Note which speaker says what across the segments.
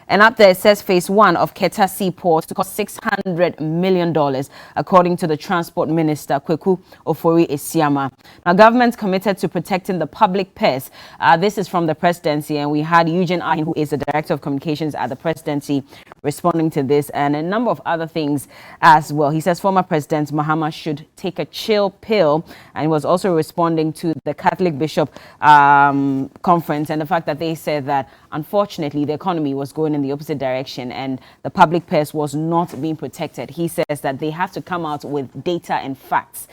Speaker 1: And up there it says phase 1 of Keta Seaport to cost $600 million, according to the Transport Minister, Kweku Ofori-Esiama. Now, government committed to protecting the public purse. This is from the presidency, and we had Eugene Ahin, who is the Director of Communications at the presidency, responding to this, and a number of other things as well. He says former President Mahama should take a chill pill, and he was also responding to the Catholic Bishop conference and the fact that they said that unfortunately the economy was going in the opposite direction and the public purse was not being protected. He says that they have to come out with data and facts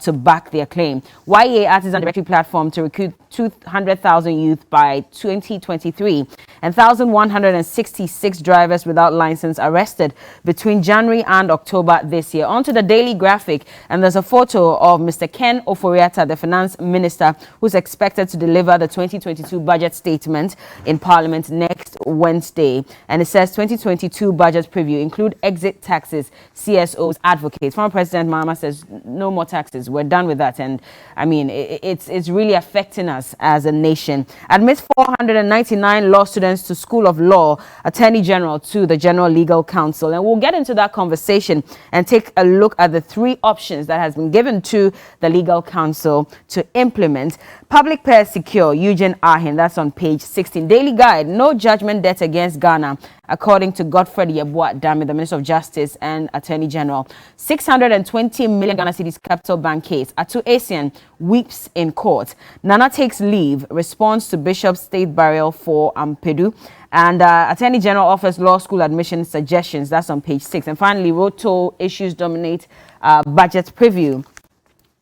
Speaker 1: to back their claim. YEA Artisan Directory Platform to recruit 200,000 youth by 2023 and 1,166 drivers without license arrested between January and October this year. On to the Daily Graphic, and there's a photo of Mr. Ken Ofori-Atta, the finance minister, who's expected to deliver the 2022 budget statement in Parliament next Wednesday. And it says 2022 budget preview include exit taxes, CSOs, advocates. Former President Mahama says no more taxes. We're done with that. And I mean, it's really affecting us as a nation. Admits 499 law students to School of Law, Attorney General to the General Legal Counsel. And we'll get into that conversation and take a look at the 3 options that has been given to the Legal Counsel to implement. Public purse secure, Eugene Ahin, that's on page 16. Daily Guide, no judgment debt against Ghana, according to Godfred Yeboah-Dame, the Minister of Justice and Attorney General. 620 million Ghana cedis capital bank case. Atu Asian weeps in court. Nana takes leave, responds to Bishop's state burial for Ampedu. And Attorney General offers law school admission suggestions. That's on page 6. And finally, road toll issues dominate budget preview.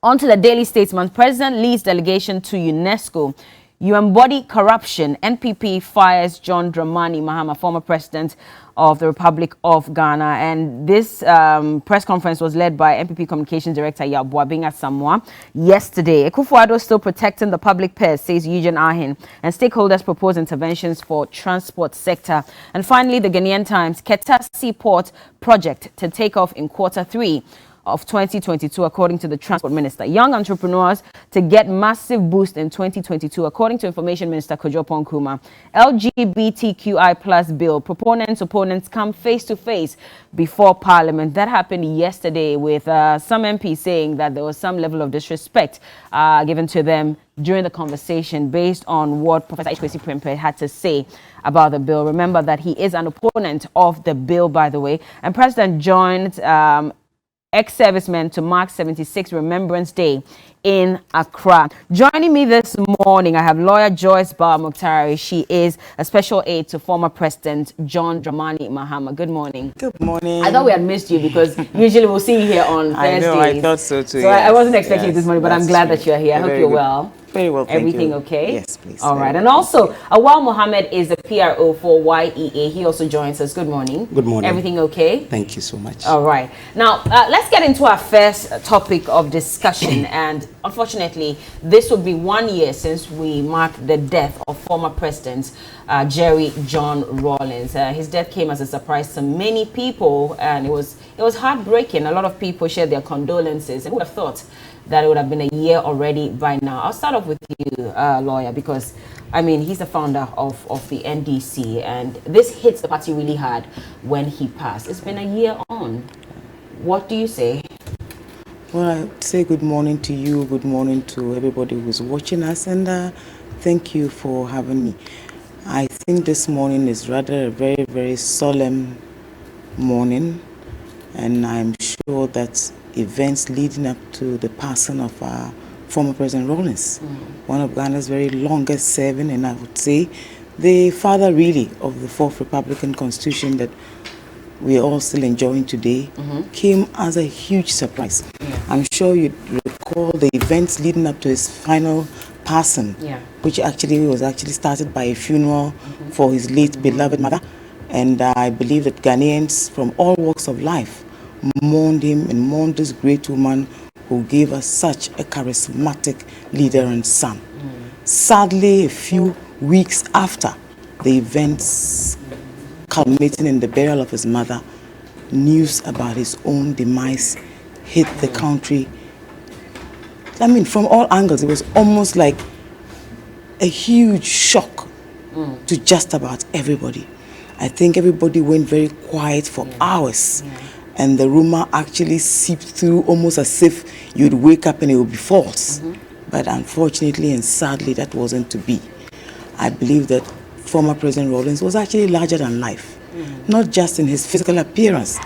Speaker 1: On to the Daily Statesman. President leads delegation to UNESCO. You embody corruption. NPP fires John Dramani Mahama, former president of the Republic of Ghana. And this press conference was led by NPP Communications Director Yabua being at Samoa yesterday. Akufo-Addo still protecting the public purse, says Eugene Ahin, and stakeholders propose interventions for transport sector. And finally, the Ghanaian Times, Keta Seaport project to take off in Q3 of 2022, according to the Transport Minister. Young entrepreneurs to get massive boost in 2022, according to Information Minister Kojo Nkrumah. LGBTQI plus bill. Opponents come face to face before Parliament. That happened yesterday with some MPs saying that there was some level of disrespect given to them during the conversation based on what Professor Ikwesi Prempeh had to say about the bill. Remember that he is an opponent of the bill, by the way. And President joined ex-servicemen to mark 76th Remembrance Day in Accra. Joining me this morning, I have lawyer Joyce Bawah-Muktari. She is a special aide to former President John Dramani Mahama. Good morning.
Speaker 2: Good morning.
Speaker 1: I thought we had missed you because usually we'll see you here on Thursdays.
Speaker 2: I know, I thought so too.
Speaker 1: So I wasn't expecting you this morning, but I'm glad that you're here. I hope you're well.
Speaker 2: Very well, thank
Speaker 1: Everything
Speaker 2: you.
Speaker 1: okay?
Speaker 2: Yes, please.
Speaker 1: All right. And also, Awal Mohammed is the PRO for YEA. He also joins us. Good morning.
Speaker 3: Good morning.
Speaker 1: Everything okay?
Speaker 3: Thank you so much.
Speaker 1: All right. Now, let's get into our first topic of discussion. And unfortunately, this will be 1 year since we marked the death of former President Jerry John Rawlings. His death came as a surprise to many people, and it was heartbreaking. A lot of people shared their condolences, and who would have thought that it would have been a year already by now. I'll start off with you, lawyer, because I mean, he's the founder of the NDC, and this hits the party really hard when he passed. It's been a year on. What do you say?
Speaker 2: Well, I would say good morning to you, good morning to everybody who's watching us, and thank you for having me. I think this morning is rather a very, very solemn morning, and I'm sure that events leading up to the passing of former President Rawlings, one of Ghana's very longest serving, and I would say the father really of the 4th Republican Constitution that we are all still enjoying today, came as a huge surprise. I'm sure you recall the events leading up to his final passing, which actually was started by a funeral for his late beloved mother, and I believe that Ghanaians from all walks of life mourned him and mourned this great woman who gave us such a charismatic leader and son. Sadly, a few weeks after the events culminating in the burial of his mother, news about his own demise hit the country. I mean, from all angles, it was almost like a huge shock to just about everybody. I think everybody went very quiet for hours. And the rumor actually seeped through almost as if you'd wake up and it would be false. But unfortunately and sadly, that wasn't to be. I believe that former President Rawlings was actually larger than life, not just in his physical appearance,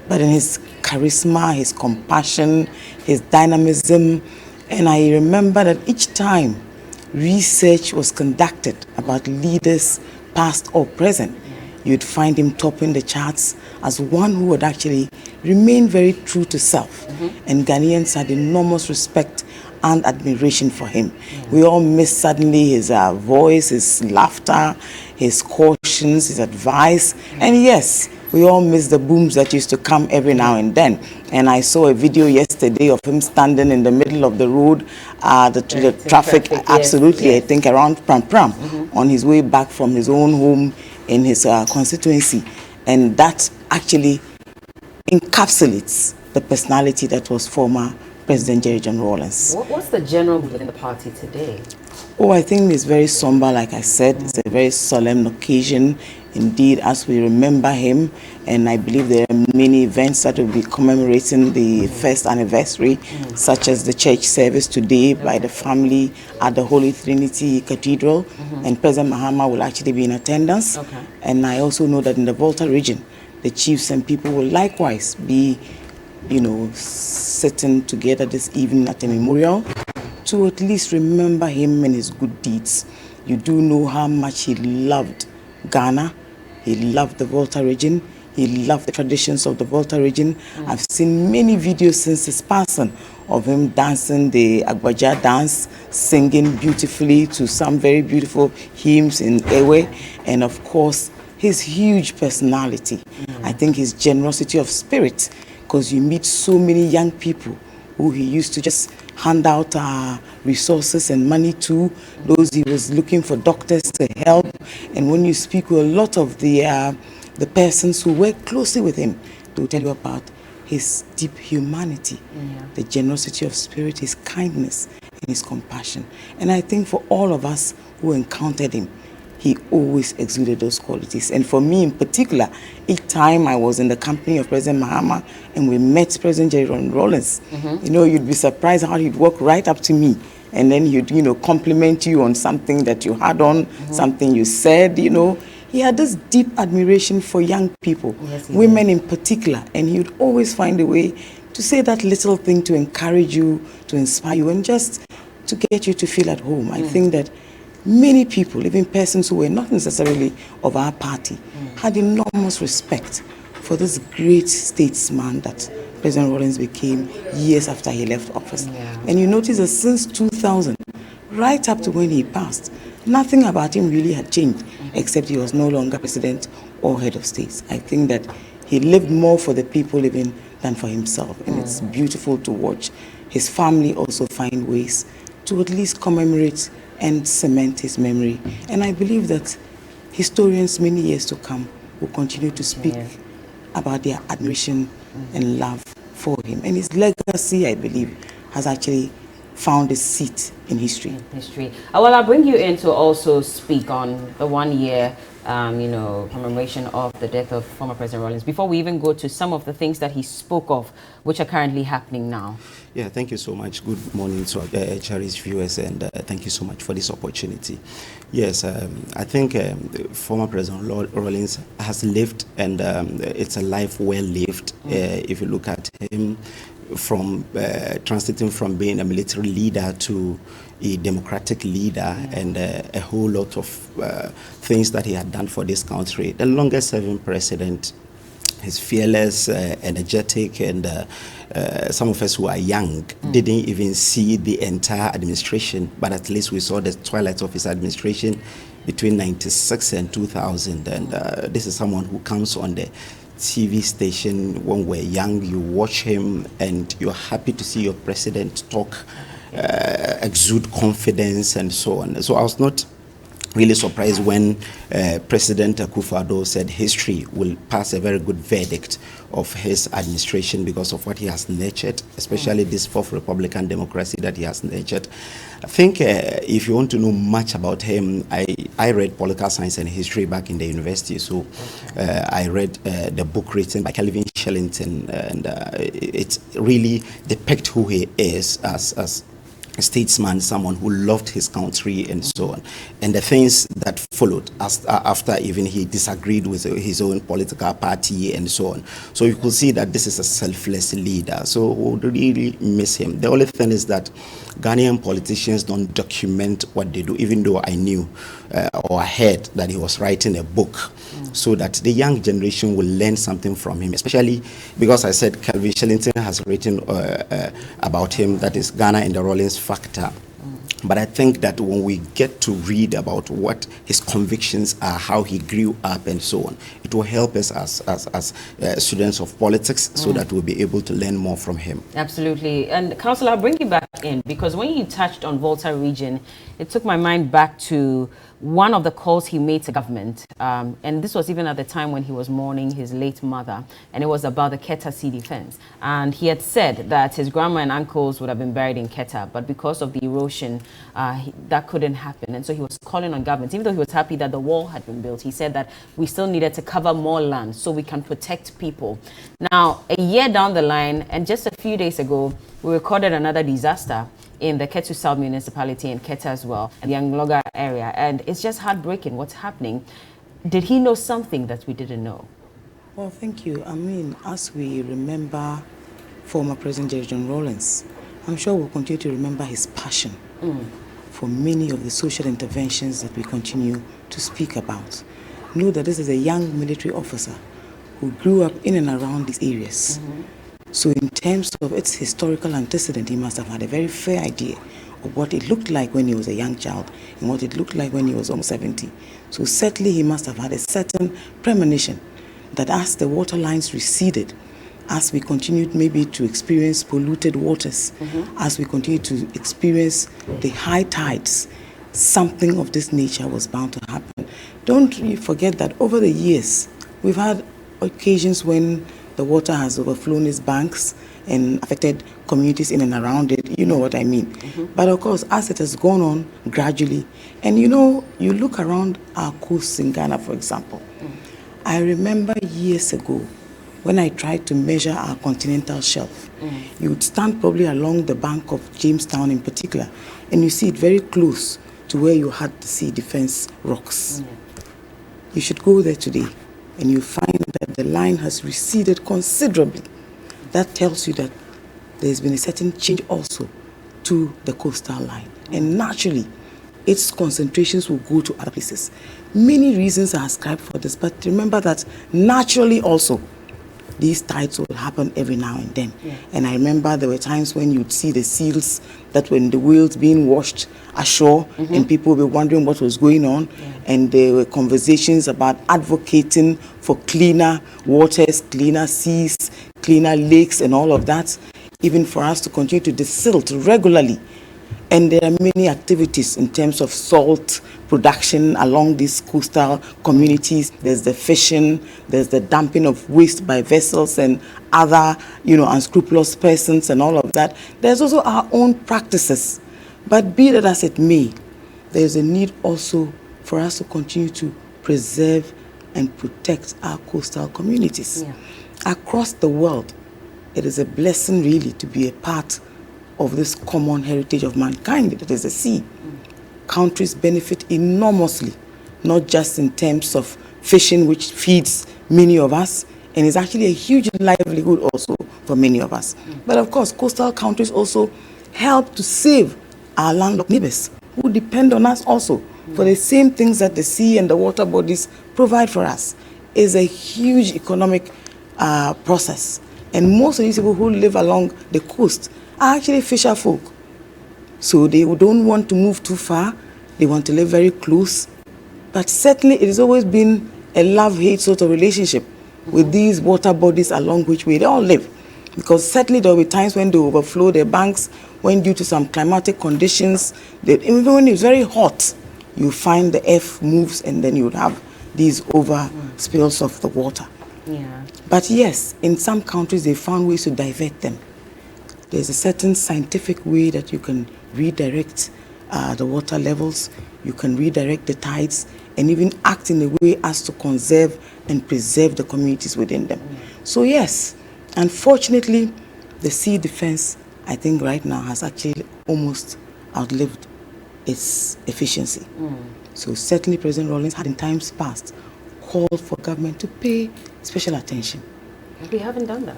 Speaker 2: but in his charisma, his compassion, his dynamism. And I remember that each time research was conducted about leaders, past or present, you'd find him topping the charts as one who would actually remain very true to self. And Ghanaians had enormous respect and admiration for him. We all miss suddenly his voice, his laughter, his cautions, his advice. And yes, we all miss the booms that used to come every now and then. And I saw a video yesterday of him standing in the middle of the road, the traffic, absolutely, yes. I think around Pram Pram, on his way back from his own home in his constituency. And that actually encapsulates the personality that was former President Jerry John Rawlings.
Speaker 1: What's the general mood in the party today?
Speaker 2: Oh, I think it's very somber, like I said. It's a very solemn occasion indeed as we remember him. And I believe there are many events that will be commemorating the first anniversary, such as the church service today by the family at the Holy Trinity Cathedral. And President Mahama will actually be in attendance. And I also know that in the Volta region, the chiefs and people will likewise be, you know, sitting together this evening at a memorial to at least remember him and his good deeds. You do know how much he loved Ghana. He loved the Volta region. He loved the traditions of the Volta region. I've seen many videos since his passing of him dancing the Agbaja dance, singing beautifully to some very beautiful hymns in Ewe, and of course, his huge personality. I think his generosity of spirit, because you meet so many young people who he used to just hand out resources and money to, those he was looking for doctors to help. And when you speak with a lot of the persons who work closely with him, they'll tell you about his deep humanity, the generosity of spirit, his kindness, and his compassion. And I think for all of us who encountered him, he always exuded those qualities. And for me in particular, each time I was in the company of President Mahama and we met President Jerry Rawlings, you know, you'd be surprised how he'd walk right up to me and then he'd, you know, compliment you on something that you had on, something you said, you know. He had this deep admiration for young people, women in particular, and he would always find a way to say that little thing to encourage you, to inspire you, and just to get you to feel at home. I think that many people, even persons who were not necessarily of our party, had enormous respect for this great statesman that President Rawlings became years after he left office. And you notice that since 2000, right up to when he passed, nothing about him really had changed, except he was no longer president or head of state. I think that he lived more for the people even than for himself. And it's beautiful to watch his family also find ways to at least commemorate and cement his memory. And I believe that historians many years to come will continue to speak about their admiration and love for him. And his legacy, I believe, has actually found a seat in history.
Speaker 1: Well, I'll bring you in to also speak on the 1 year you know, commemoration of the death of former President Rawlings, before we even go to some of the things that he spoke of, which are currently happening now.
Speaker 3: Yeah, thank you so much. Good morning to our cherished viewers, and thank you so much for this opportunity. Yes, I think former President Rawlings has lived, and it's a life well lived. If you look at him, from transiting from being a military leader to a democratic leader, and a whole lot of things that he had done for this country. The longest serving president, he's fearless, energetic, and some of us who are young didn't even see the entire administration, but at least we saw the twilight of his administration between 96 and 2000. And this is someone who comes on the TV station when we're young. You watch him and you're happy to see your president talk, exude confidence and so on. So I was not really surprised when President Akufo-Addo said history will pass a very good verdict of his administration because of what he has nurtured, especially this fourth Republican democracy that he has nurtured. I think if you want to know much about him, I read political science and history back in the university, so I read the book written by Calvin Shellington, and it really depicts who he is as a statesman, someone who loved his country and so on, and the things that followed after even he disagreed with his own political party and so on. So you could see that this is a selfless leader, so we would really miss him. The only thing is that Ghanaian politicians don't document what they do, even though I knew or I heard that he was writing a book so that the young generation will learn something from him, especially because I said Calvin Shellington has written about him, that is Ghana and the Rollins Factor. But I think that when we get to read about what his convictions are, how he grew up and so on, it will help us as students of politics so that we'll be able to learn more from him.
Speaker 1: Absolutely. And Councillor, I'll bring you back in, because when you touched on Volta region, it took my mind back to one of the calls he made to government. And this was even at the time when he was mourning his late mother. And it was about the Keta sea defense. And he had said that his grandma and uncles would have been buried in Keta, but because of the erosion, that couldn't happen. And so he was calling on government. Even though he was happy that the wall had been built, he said that we still needed to cover more land so we can protect people. Now, a year down the line, and just a few days ago, we recorded another disaster in the Ketu South municipality and Keta as well, and the Angloga area. And it's just heartbreaking what's happening. Did he know something that we didn't know?
Speaker 2: Well, thank you. I mean, as we remember former President Jerry John Rawlings, I'm sure we'll continue to remember his passion for many of the social interventions that we continue to speak about. Know that this is a young military officer who grew up in and around these areas. So in terms of its historical antecedent, he must have had a very fair idea of what it looked like when he was a young child and what it looked like when he was almost 70. So certainly he must have had a certain premonition that as the water lines receded, as we continued maybe to experience polluted waters, as we continued to experience the high tides, something of this nature was bound to happen. Don't forget that over the years, we've had occasions when the water has overflown its banks and affected communities in and around it. You know what I mean. But of course, as it has gone on gradually, and you know, you look around our coasts in Ghana, for example. I remember years ago when I tried to measure our continental shelf. You would stand probably along the bank of Jamestown in particular, and you see it very close to where you had the sea defense rocks. You should go there today, and you find that the line has receded considerably. That tells you that there's been a certain change also to the coastal line. And naturally, its concentrations will go to other places. Many reasons are ascribed for this, but remember that naturally also, these tides will happen every now and then. And I remember there were times when you'd see the seals that were in the whales being washed ashore, and people were wondering what was going on. And there were conversations about advocating for cleaner waters, cleaner seas, cleaner lakes, and all of that, even for us to continue to desilt regularly. And there are many activities in terms of salt production along these coastal communities. There's the fishing, there's the dumping of waste by vessels and other, unscrupulous persons and all of that. There's also our own practices. But be that as it may, there's a need also for us to continue to preserve and protect our coastal communities. Across the world, it is a blessing really to be a part of this common heritage of mankind, that is the sea. Countries benefit enormously, not just in terms of fishing, which feeds many of us, and is actually a huge livelihood also for many of us. But of course, coastal countries also help to save our landlocked neighbors, who depend on us also for the same things that the sea and the water bodies provide for us. Is a huge economic process. And most of these people who live along the coast are actually fisher folk. So they don't want to move too far. They want to live very close. But certainly it has always been a love-hate sort of relationship with these water bodies along which we all live. Because certainly there will be times when they overflow their banks, when due to some climatic conditions, even when it's very hot, you find the F moves and then you would have these over spills of the water.
Speaker 1: Yeah.
Speaker 2: But yes, in some countries they found ways to divert them. There's a certain scientific way that you can redirect the water levels, you can redirect the tides, and even act in a way as to conserve and preserve the communities within them. So yes, unfortunately, the sea defense, I think right now, has actually almost outlived its efficiency. So certainly President Rawlings had in times past called for government to pay special attention.
Speaker 1: We haven't done that.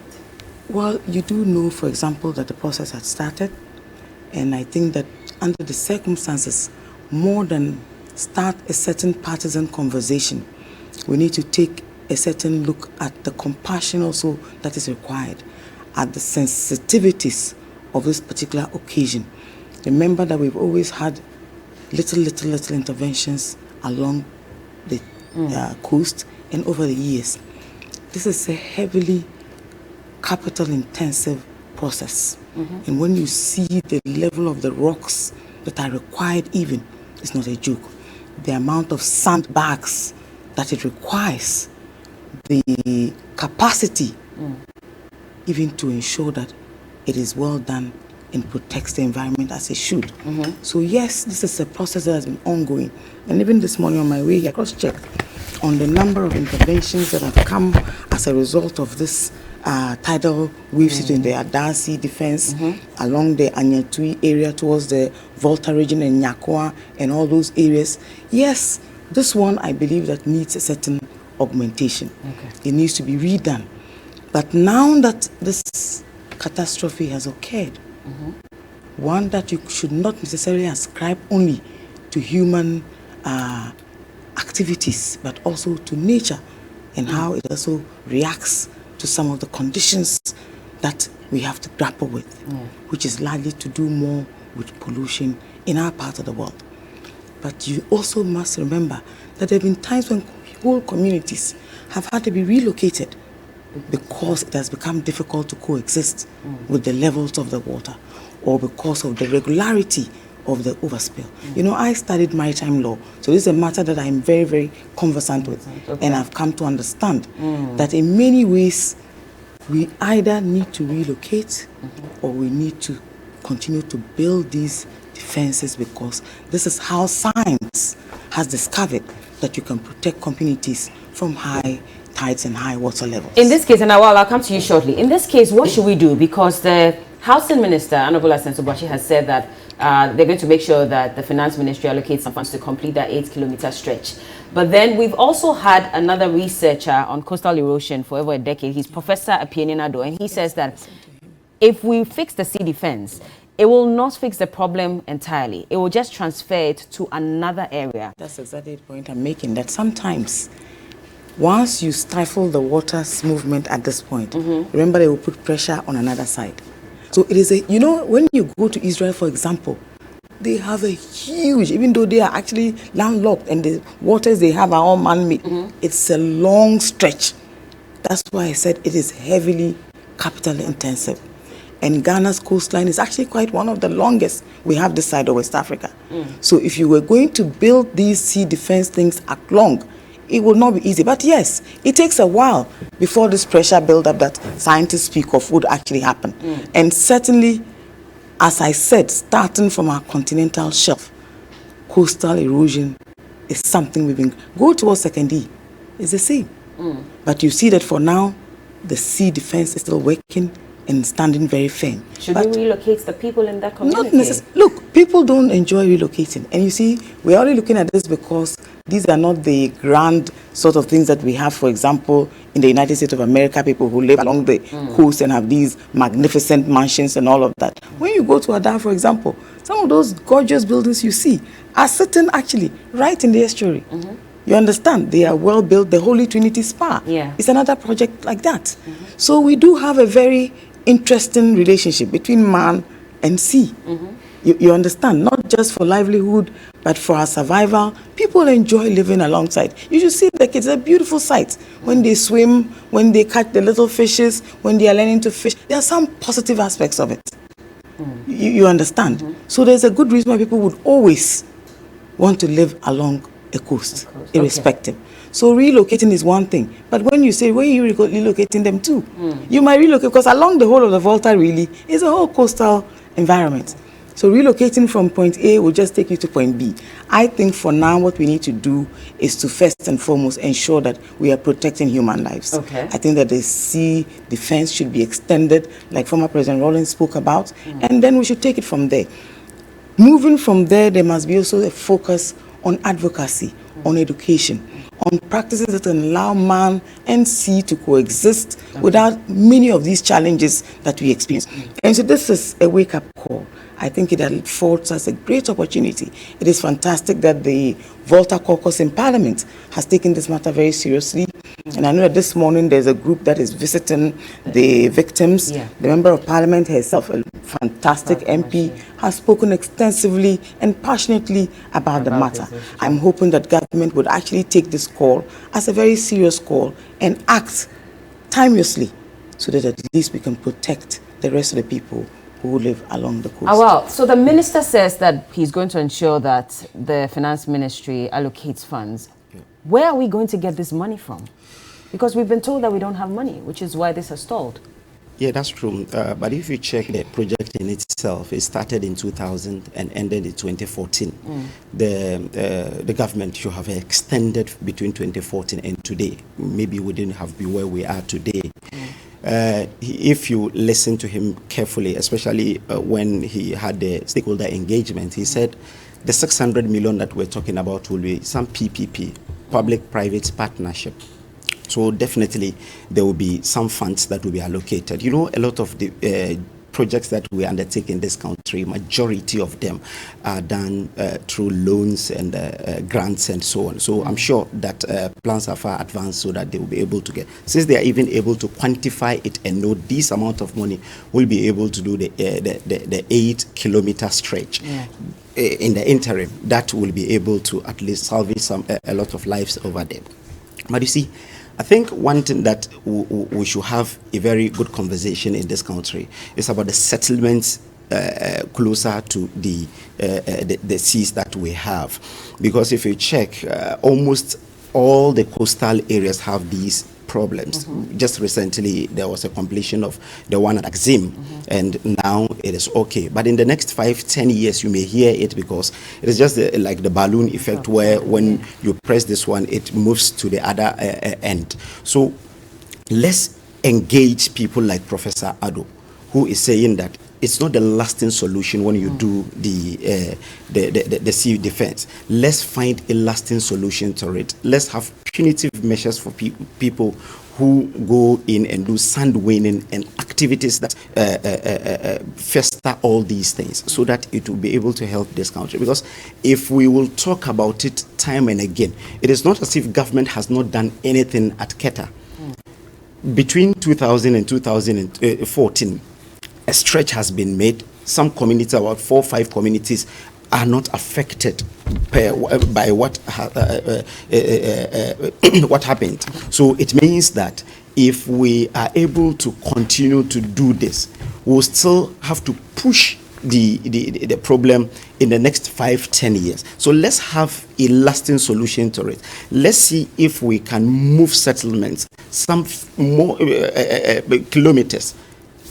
Speaker 2: Well, you do know, for example, that the process had started, and I think that under the circumstances, more than start a certain partisan conversation, we need to take a certain look at the compassion also that is required, at the sensitivities of this particular occasion. Remember that we've always had little interventions along the coast and over the years. This is a heavily capital-intensive process. And when you see the level of the rocks that are required even, it's not a joke. The amount of sandbags that it requires, the capacity even to ensure that it is well done and protects the environment as it should. So yes, this is a process that has been ongoing. And even this morning on my way here, I cross-checked on the number of interventions that have come as a result of this tidal waves in the Adasi defense along the Anyatui area towards the Volta region and Nyakoa and all those areas. Yes, this one I believe that needs a certain augmentation. It needs to be redone. But now that this catastrophe has occurred, one that you should not necessarily ascribe only to human activities, but also to nature and how it also reacts to some of the conditions that we have to grapple with, which is likely to do more with pollution in our part of the world. But you also must remember that there have been times when whole communities have had to be relocated because it has become difficult to coexist with the levels of the water, or because of the regularity of the overspill. You know, I studied maritime law, so this is a matter that I'm very, very conversant with, and I've come to understand that in many ways we either need to relocate or we need to continue to build these defenses, because this is how science has discovered that you can protect communities from high tides and high water levels.
Speaker 1: In this case, and I'll come to you shortly, in this case, what should we do? Because the Housing Minister, Honorable Asenso-Boakye, has said that they're going to make sure that the Finance Ministry allocates some funds to complete that 8-kilometer stretch. But then we've also had another researcher on coastal erosion for over a decade. He's Professor Apieni Nado, and he says that if we fix the sea defense, it will not fix the problem entirely. It will just transfer it to another area.
Speaker 2: That's exactly the point I'm making, that sometimes once you stifle the water's movement at this point, remember they will put pressure on another side. So it is a, you know, when you go to Israel, for example, they have a huge, even though they are actually landlocked and the waters they have are all man-made, it's a long stretch. That's why I said it is heavily capital intensive. And Ghana's coastline is actually quite one of the longest we have this side of West Africa. So if you were going to build these sea defense things along, it will not be easy. But yes, it takes a while before this pressure build-up that scientists speak of would actually happen. And certainly, as I said, starting from our continental shelf, coastal erosion is something we've been... Go towards Second E, it's the same. But you see that for now, the sea defense is still working and standing very firm.
Speaker 1: Should we relocate the people in that community?
Speaker 2: Not necessarily. Look, people don't enjoy relocating. And you see, we're only looking at this because these are not the grand sort of things that we have, for example, in the United States of America, people who live along the coast and have these magnificent mansions and all of that. When you go to Ada, for example, some of those gorgeous buildings you see are sitting actually right in the estuary. You understand? They are well built. The Holy Trinity Spa is another project like that. So we do have a very interesting relationship between man and sea. You understand? Not just for livelihood, but for our survival. People enjoy living alongside. You should see the kids. It's a beautiful sight. When they swim, when they catch the little fishes, when they are learning to fish. There are some positive aspects of it. You understand? So there's a good reason why people would always want to live along a coast,
Speaker 1: Okay.
Speaker 2: irrespective. So relocating is one thing, but when you say, where are you relocating them to? You might relocate, because along the whole of the Volta really is a whole coastal environment. So relocating from point A will just take you to point B. I think for now what we need to do is to first and foremost ensure that we are protecting human lives.
Speaker 1: Okay.
Speaker 2: I think that the sea defense should be extended, like former President Rawlings spoke about, and then we should take it from there. Moving from there, there must be also a focus on advocacy, on education, on practices that allow man and sea to coexist without many of these challenges that we experience. And so this is a wake-up call. I think it affords us a great opportunity. It is fantastic that the Volta caucus in Parliament has taken this matter very seriously. And I know that this morning there's a group that is visiting the victims.
Speaker 1: Yeah.
Speaker 2: The Member of Parliament herself, a fantastic MP, has spoken extensively and passionately about the matter. I'm hoping that government would actually take this call as a very serious call and act timelessly so that at least we can protect the rest of the people who live along the coast.
Speaker 1: Oh, well, so the minister says that he's going to ensure that the finance ministry allocates funds.
Speaker 3: Yeah.
Speaker 1: Where are we going to get this money from? Because we've been told that we don't have money, which is why this has stalled.
Speaker 3: Yeah, that's true. But if you check the project in itself, it started in 2000 and ended in 2014. The government should have extended between 2014 and today. Maybe we didn't have been where we are today. If you listen to him carefully, especially when he had the stakeholder engagement, he said the 600 million that we're talking about will be some PPP, public-private partnership. So definitely there will be some funds that will be allocated. You know, a lot of the projects that we undertake in this country, majority of them are done through loans and grants and so on. So I'm sure that plans are far advanced so that they will be able to get, since they are even able to quantify it and know this amount of money will be able to do the 8-kilometer stretch. Yeah. In the interim, that will be able to at least salvage a lot of lives over there. But you see, I think one thing that we should have a very good conversation in this country is about the settlements closer to the seas that we have. Because if you check, almost all the coastal areas have these problems. Just recently, there was a completion of the one at Axim, and now it is okay. But in the next 5-10 years, you may hear it because it is just like the balloon effect, where when you press this one, it moves to the other end. So let's engage people like Professor Ado, who is saying that it's not the lasting solution when you do the sea defense. Let's find a lasting solution to it. Let's have punitive measures for people who go in and do sand winning and activities that fester all these things, so that it will be able to help this country. Because if we will talk about it time and again, it is not as if government has not done anything at Keta. Between 2000 and 2014, a stretch has been made. Some communities, about 4 or 5 communities, are not affected by what happened. So it means that if we are able to continue to do this, we'll still have to push the problem in the next 5-10 years. So let's have a lasting solution to it. Let's see if we can move settlements some more kilometers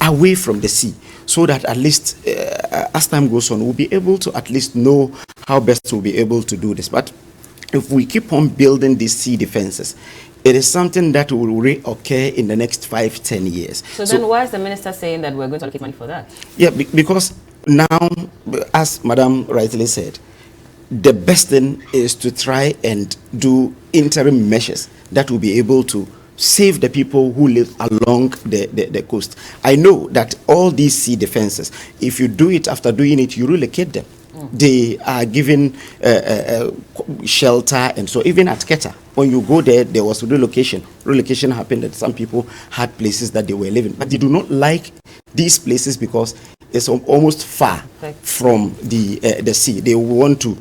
Speaker 3: away from the sea, so that at least as time goes on, we'll be able to at least know how best we'll be able to do this. But if we keep on building these sea defenses, it is something that will reoccur in the next 5-10 years.
Speaker 1: So then why is the minister saying that we're going to allocate money for that?
Speaker 3: Yeah, because now, as Madam rightly said, the best thing is to try and do interim measures that will be able to save the people who live along the coast. I know that all these sea defenses, if you do it, after doing it, you relocate them. They are given shelter, and so even at Keta, when you go there, there was relocation. Relocation happened that some people had places that they were living, but they do not like these places because it's almost far from the sea. They want to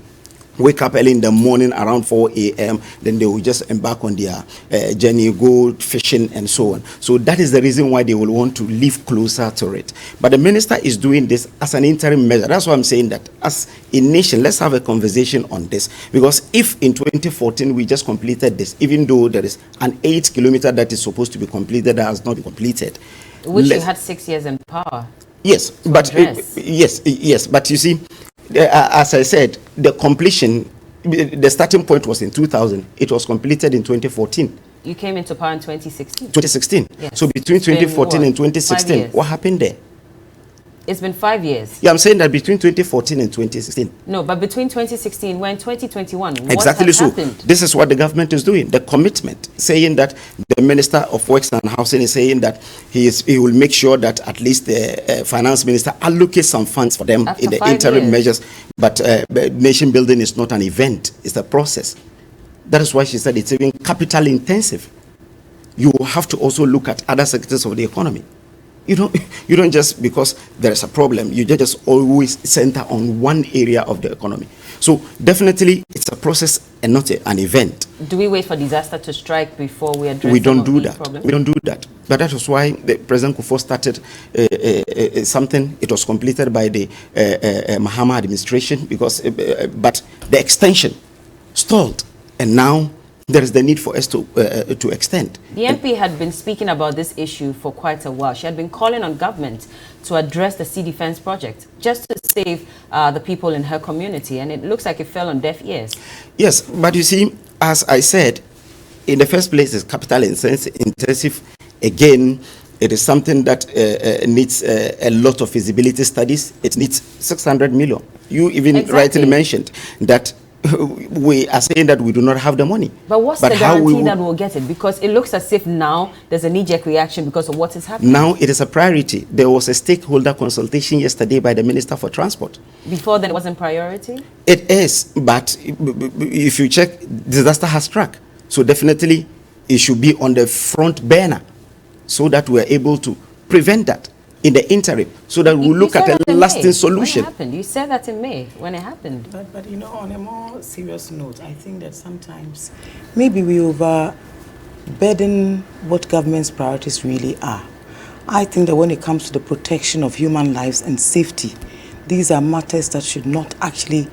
Speaker 3: wake up early in the morning around 4 a.m. Then they will just embark on their journey, go fishing and so on. So that is the reason why they will want to live closer to it. But the minister is doing this as an interim measure. That's why I'm saying that as a nation, let's have a conversation on this. Because if in 2014 we just completed this, even though there is an 8 kilometer that is supposed to be completed that has not been completed.
Speaker 1: Which you had 6 years in power.
Speaker 3: Yes, but yes, but you see, as I said, the completion, the starting point was in 2000. It was completed in 2014.
Speaker 1: You came into power in 2016.
Speaker 3: 2016.
Speaker 1: Yes.
Speaker 3: So between 2014 and 2016, what happened there?
Speaker 1: It's been 5 years.
Speaker 3: Yeah, I'm saying that between 2014 and 2016.
Speaker 1: No, but between 2016, we're in 2021.
Speaker 3: Exactly
Speaker 1: what
Speaker 3: so.
Speaker 1: happened?
Speaker 3: This is what the government is doing. The commitment, saying that the Minister of Works and Housing is saying that he will make sure that at least the finance minister allocates some funds for them
Speaker 1: After
Speaker 3: in the
Speaker 1: 5
Speaker 3: interim
Speaker 1: years.
Speaker 3: measures. But nation building is not an event; it's a process. That is why she said it's even capital intensive. You have to also look at other sectors of the economy. You don't just, because there is a problem, you just always center on one area of the economy. So definitely it's a process and not an event.
Speaker 1: Do we wait for disaster to strike before we address
Speaker 3: We don't do that.
Speaker 1: problems?
Speaker 3: We don't do that. But that was why the President Kufuor started something. It was completed by the Mahama administration, because but the extension stalled, and now there is the need for us to extend.
Speaker 1: The MP had been speaking about this issue for quite a while. She had been calling on government to address the Sea Defense project, just to save the people in her community, and it looks like it fell on deaf ears.
Speaker 3: Yes, but you see, as I said, in the first place, it's capital intensive. Again, it is something that needs a lot of feasibility studies. It needs 600 million. You even rightly mentioned that we are saying that we do not have the money.
Speaker 1: But what's the guarantee that we'll get it? Because it looks as if now there's a knee-jerk reaction because of what is happening.
Speaker 3: Now it is a priority. There was a stakeholder consultation yesterday by the Minister for Transport.
Speaker 1: Before then, it wasn't priority?
Speaker 3: It is, but if you check, disaster has struck. So definitely it should be on the front burner so that we're able to prevent that in the interim, so that we look at a lasting solution.
Speaker 1: When it happened? You said that in May, when it happened.
Speaker 2: But you know, on a more serious note, I think that sometimes maybe we overburden what government's priorities really are. I think that when it comes to the protection of human lives and safety, these are matters that should not actually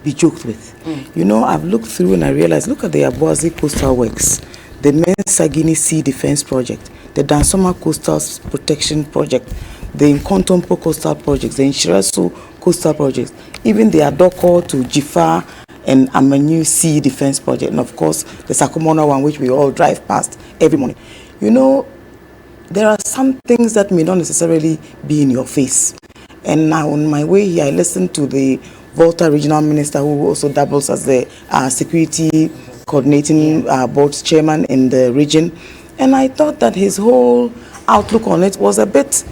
Speaker 2: be joked with. You know, I've looked through and I realized, look at the Abuazi Coastal Works, the Mensagini Sea Defense Project, the Dansoma Coastal Protection Project, the Nkontompo Coastal Projects, the Inshirasu Coastal Projects, even the Adoko to Jifa and Amanyu Sea Defense Project, and of course the Sakomona one, which we all drive past every morning. You know, there are some things that may not necessarily be in your face. And now on my way here, I listened to the Volta Regional Minister, who also doubles as the security coordinating board chairman in the region. And I thought that his whole outlook on it was a bit,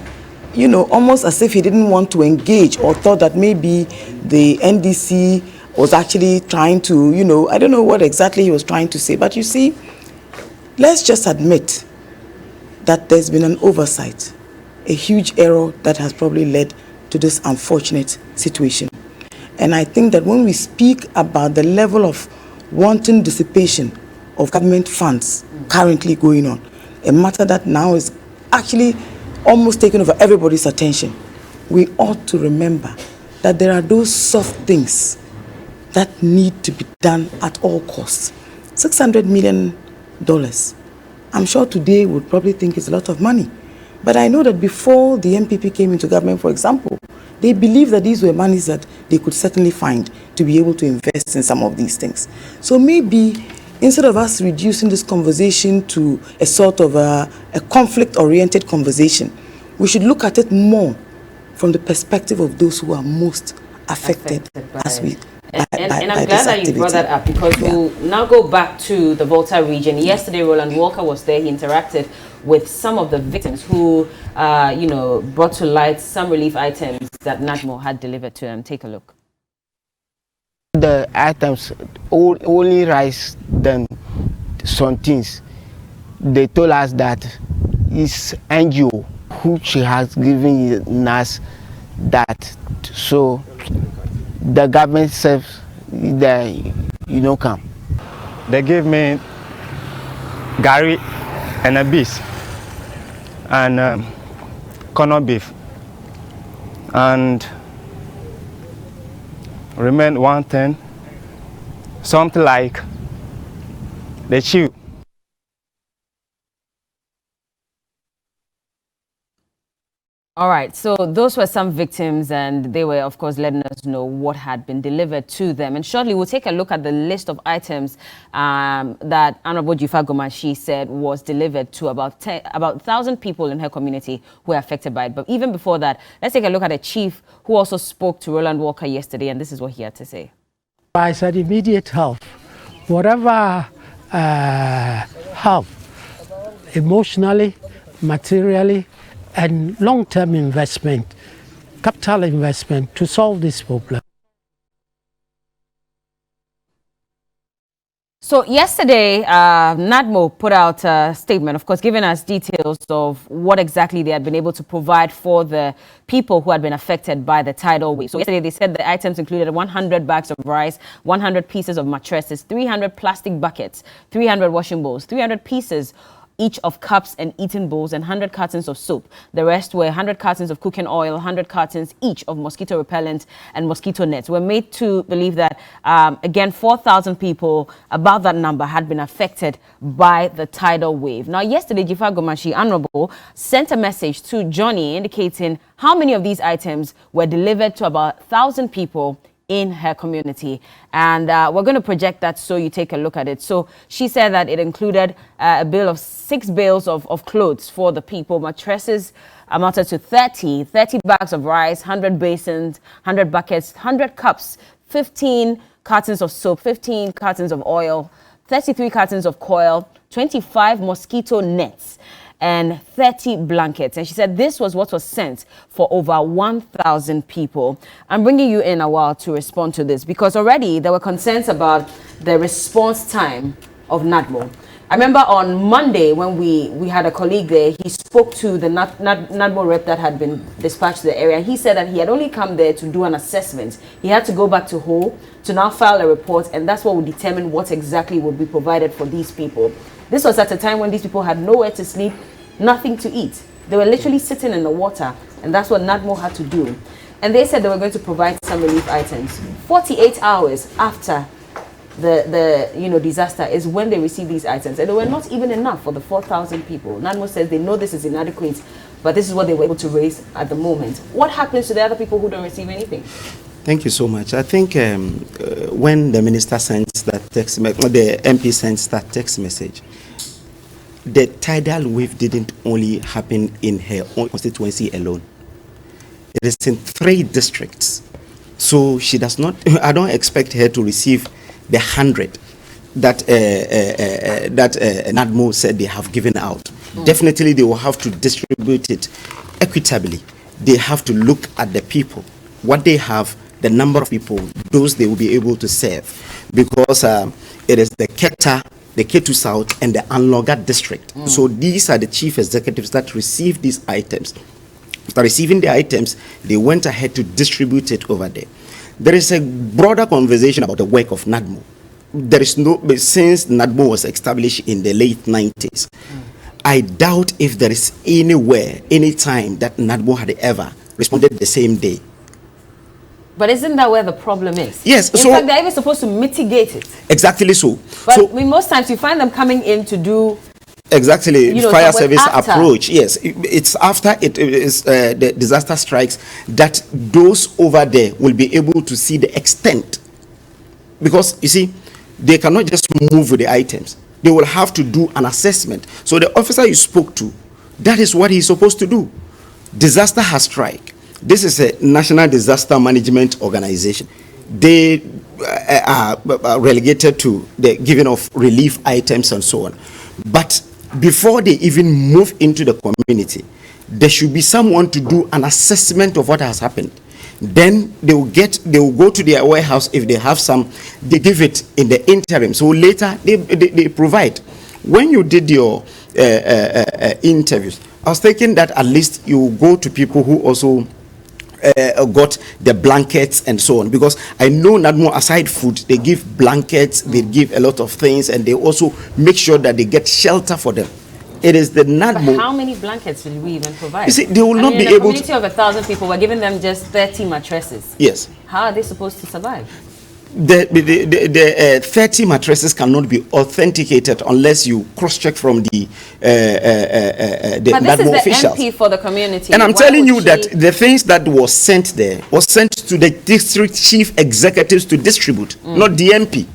Speaker 2: you know, almost as if he didn't want to engage, or thought that maybe the NDC was actually trying to, you know, I don't know what exactly he was trying to say. But you see, let's just admit that there's been an oversight, a huge error that has probably led to this unfortunate situation. And I think that when we speak about the level of wanton dissipation of government funds currently going on, a matter that now is actually almost taking over everybody's attention, we ought to remember that there are those soft things that need to be done at all costs. $600 million. I'm sure today would probably think it's a lot of money. But I know that before the MPP came into government, for example, they believed that these were monies that they could certainly find to be able to invest in some of these things. So maybe instead of us reducing this conversation to a sort of a conflict-oriented conversation, we should look at it more from the perspective of those who are most affected as we.
Speaker 1: And I'm glad that you brought that up, because we'll now go back to the Volta region. Yesterday, Roland Walker was there. He interacted with some of the victims who, you know, brought to light some relief items that NADMO had delivered to them. Take a look.
Speaker 4: The items only rice than some things. They told us that it's NGO who she has given us that. So the government says you don't come.
Speaker 5: They gave me gari and a beef and corned beef and remain one thing, something like the chew.
Speaker 1: All right, so those were some victims, and they were, of course, letting us know what had been delivered to them. And shortly, we'll take a look at the list of items that Honorable Jifa Gomashi said was delivered to about 1,000 people in her community who were affected by it. But even before that, let's take a look at a chief who also spoke to Roland Walker yesterday, and this is what he had to say.
Speaker 6: I said immediate help, whatever help, emotionally, materially, and long-term investment, capital investment to solve this problem.
Speaker 1: So yesterday, NADMO put out a statement, of course, giving us details of what exactly they had been able to provide for the people who had been affected by the tidal wave. So yesterday, they said the items included 100 bags of rice, 100 pieces of mattresses, 300 plastic buckets, 300 washing bowls, 300 pieces each of cups and eating bowls, and 100 cartons of soap. The rest were 100 cartons of cooking oil, 100 cartons each of mosquito repellent and mosquito nets. We're made to believe that, again, 4,000 people, about that number, had been affected by the tidal wave. Now, yesterday, Jifa Gomashi, Honorable, sent a message to Johnny indicating how many of these items were delivered to about 1,000 people in her community, and we're going to project that so you take a look at it. So she said that it included a bill of 6 bales of clothes for the people. Mattresses amounted to 30 bags of rice, 100 basins, 100 buckets, 100 cups, 15 cartons of soap, 15 cartons of oil, 33 cartons of coil, 25 mosquito nets, and 30 blankets. And she said this was what was sent for over 1,000 people. I'm bringing you in a while to respond to this, because already there were concerns about the response time of NADMO. I remember on Monday when we had a colleague there, he spoke to the NADMO rep that had been dispatched to the area. He said that he had only come there to do an assessment. He had to go back to Ho to now file a report, and that's what would determine what exactly would be provided for these people. This was at a time when these people had nowhere to sleep, nothing to eat. They were literally sitting in the water, and that's what NADMO had to do. And they said they were going to provide some relief items. 48 hours after the disaster is when they received these items, and they were not even enough for the 4,000 people. NADMO says they know this is inadequate, but this is what they were able to raise at the moment. What happens to the other people who don't receive anything?
Speaker 3: Thank you so much. I think when the minister sends that text, the MP sends that text message, the tidal wave didn't only happen in her own constituency alone. It is in 3 districts. So she does not, I don't expect her to receive the 100 that NADMO said they have given out. Definitely they will have to distribute it equitably. They have to look at the people, what they have, the number of people, those they will be able to serve. Because it is the Keta, the Ketu South, and the Anloga district. So these are the chief executives that receive these items. After receiving the items, they went ahead to distribute it over there. There is a broader conversation about the work of NADMO. There is no, since NADMO was established in the late 90s, I doubt if there is anywhere, any time that NADMO had ever responded the same day.
Speaker 1: But isn't that where the problem is?
Speaker 3: Yes.
Speaker 1: In fact, they're even supposed to mitigate it.
Speaker 3: Exactly so.
Speaker 1: But
Speaker 3: so,
Speaker 1: most times you find them coming in to do
Speaker 3: exactly fire service
Speaker 1: after.
Speaker 3: approach. Yes, it's after it is the disaster strikes that those over there will be able to see the extent, because you see they cannot just move with the items. They will have to do an assessment. So the officer you spoke to, that is what he's supposed to do. Disaster has strike. This is a national disaster management organization. They are relegated to the giving of relief items and so on. But before they even move into the community, there should be someone to do an assessment of what has happened. Then they will go to their warehouse. If they have some, they give it in the interim. So later they provide. When you did your interviews, I was thinking that at least you go to people who also got the blankets and so on, because I know NADMO, aside food, they give blankets, they give a lot of things, and they also make sure that they get shelter for them. It is the NADMO.
Speaker 1: But how many blankets will we even provide?
Speaker 3: You see, they will not be
Speaker 1: in a
Speaker 3: able to.
Speaker 1: community of 1,000 people, we're giving them just 30 mattresses.
Speaker 3: Yes.
Speaker 1: How are they supposed to survive?
Speaker 3: The 30 mattresses cannot be authenticated unless you cross-check from the
Speaker 1: but this is the
Speaker 3: officials.
Speaker 1: MP for the community.
Speaker 3: And I'm
Speaker 1: Why
Speaker 3: telling
Speaker 1: would
Speaker 3: you that the things that was sent there was sent to the district chief executives to distribute, not the MP.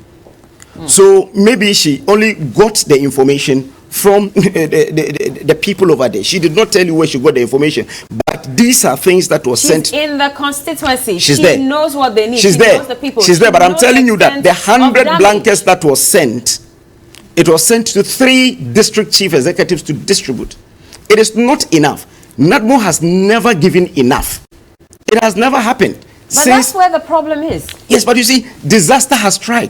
Speaker 3: So maybe she only got the information from the people over there. She did not tell you where she got the information, but these are things that was sent
Speaker 1: in the constituency.
Speaker 3: She's
Speaker 1: she
Speaker 3: there.
Speaker 1: knows what they need.
Speaker 3: She's
Speaker 1: she
Speaker 3: there.
Speaker 1: knows the people.
Speaker 3: She's there,
Speaker 1: She
Speaker 3: but I'm
Speaker 1: knows
Speaker 3: telling you that the
Speaker 1: extent
Speaker 3: 100
Speaker 1: of
Speaker 3: blankets that was sent, it was sent to 3 district chief executives to distribute. It is not enough. NADMO has never given enough. It has never happened.
Speaker 1: But that's where the problem is.
Speaker 3: Yes, but you see, disaster has struck.